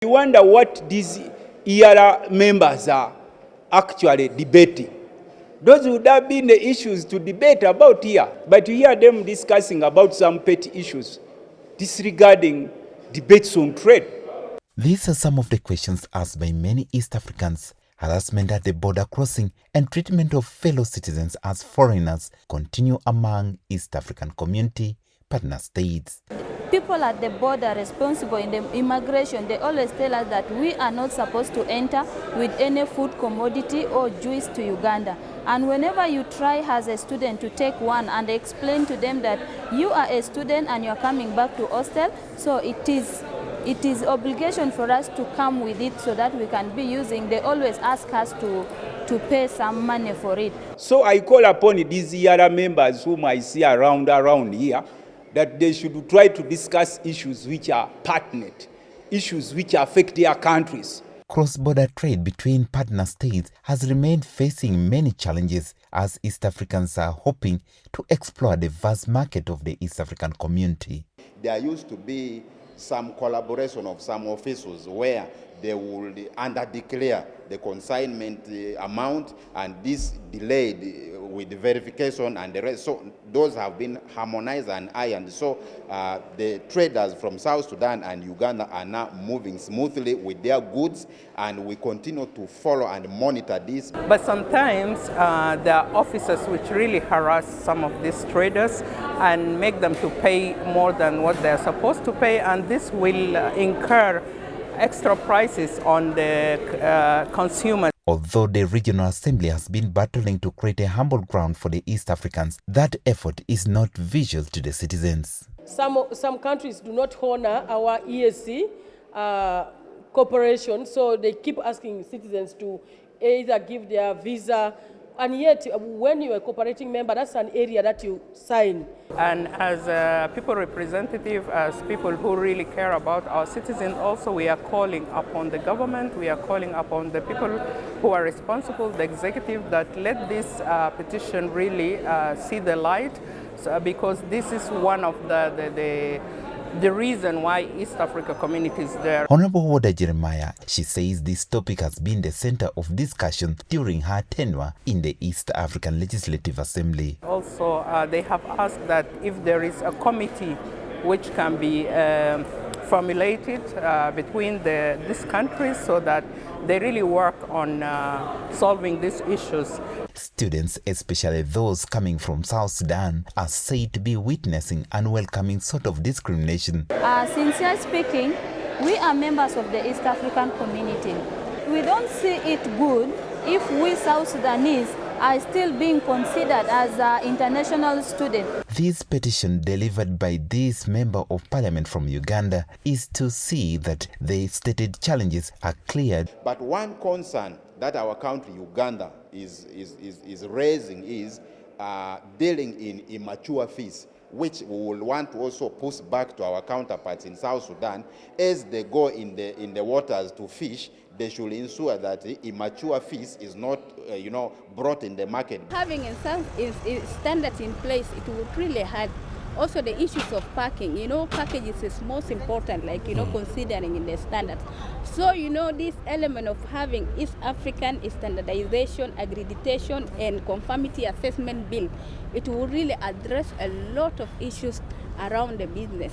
I wonder what these ERA members are actually debating. Those would have been the issues to debate about here, but you hear them discussing about some petty issues, disregarding debates on trade. These are some of the questions asked by many East Africans. Harassment at the border crossing and treatment of fellow citizens as foreigners continue among East African community partner states. People at the border responsible in the immigration, they always tell us that we are not supposed to enter with any food commodity or juice to Uganda. And whenever you try as a student to take one and explain to them that you are a student and you are coming back to hostel, so it is obligation for us to come with it so that we can be using. They always ask us to pay some money for it. So I call upon these ERA members whom I see around here, that they should try to discuss issues which are pertinent, issues which affect their countries. Cross-border trade between partner states has remained facing many challenges as East Africans are hoping to explore the vast market of the East African community. There used to be some collaboration of some officials where they would under-declare the consignment amount, and this delayed with the verification and the rest. So those have been harmonized and ironed. So the traders from South Sudan and Uganda are now moving smoothly with their goods, and we continue to follow and monitor this. But sometimes there are officers which really harass some of these traders and make them to pay more than what they're supposed to pay, and this will incur extra prices on the consumer. Although the Regional Assembly has been battling to create a humble ground for the East Africans, that effort is not visual to the citizens. Some countries do not honor our EAC cooperation, so they keep asking citizens to either give their visa, and yet when you're a cooperating member, that's an area that you sign. And as a people representative, as people who really care about our citizens, also we are calling upon the government, we are calling upon the people who are responsible, the executive, that let this petition really see the light, because this is one of the reason why East Africa community is there. Honorable Hoda Jeremiah, she says this topic has been the center of discussion during her tenure in the East African Legislative Assembly. Also, they have asked that if there is a committee which can be formulated between these countries so that they really work on solving these issues. Students, especially those coming from South Sudan, are said to be witnessing unwelcoming sort of discrimination. Sincerely speaking, we are members of the East African community. We don't see it good if we South Sudanese are still being considered as international students. This petition delivered by this member of parliament from Uganda is to see that the stated challenges are cleared. But one concern that our country, Uganda, is raising is dealing in immature fees, which we will want to also push back to our counterparts in South Sudan. As they go in the waters to fish, they should ensure that immature fish is not, brought in the market. Having standards in place, it would really help. Also, the issues of parking, packages is most important, considering in the standards. So, this element of having East African standardization, accreditation, and conformity assessment bill, it will really address a lot of issues around the business.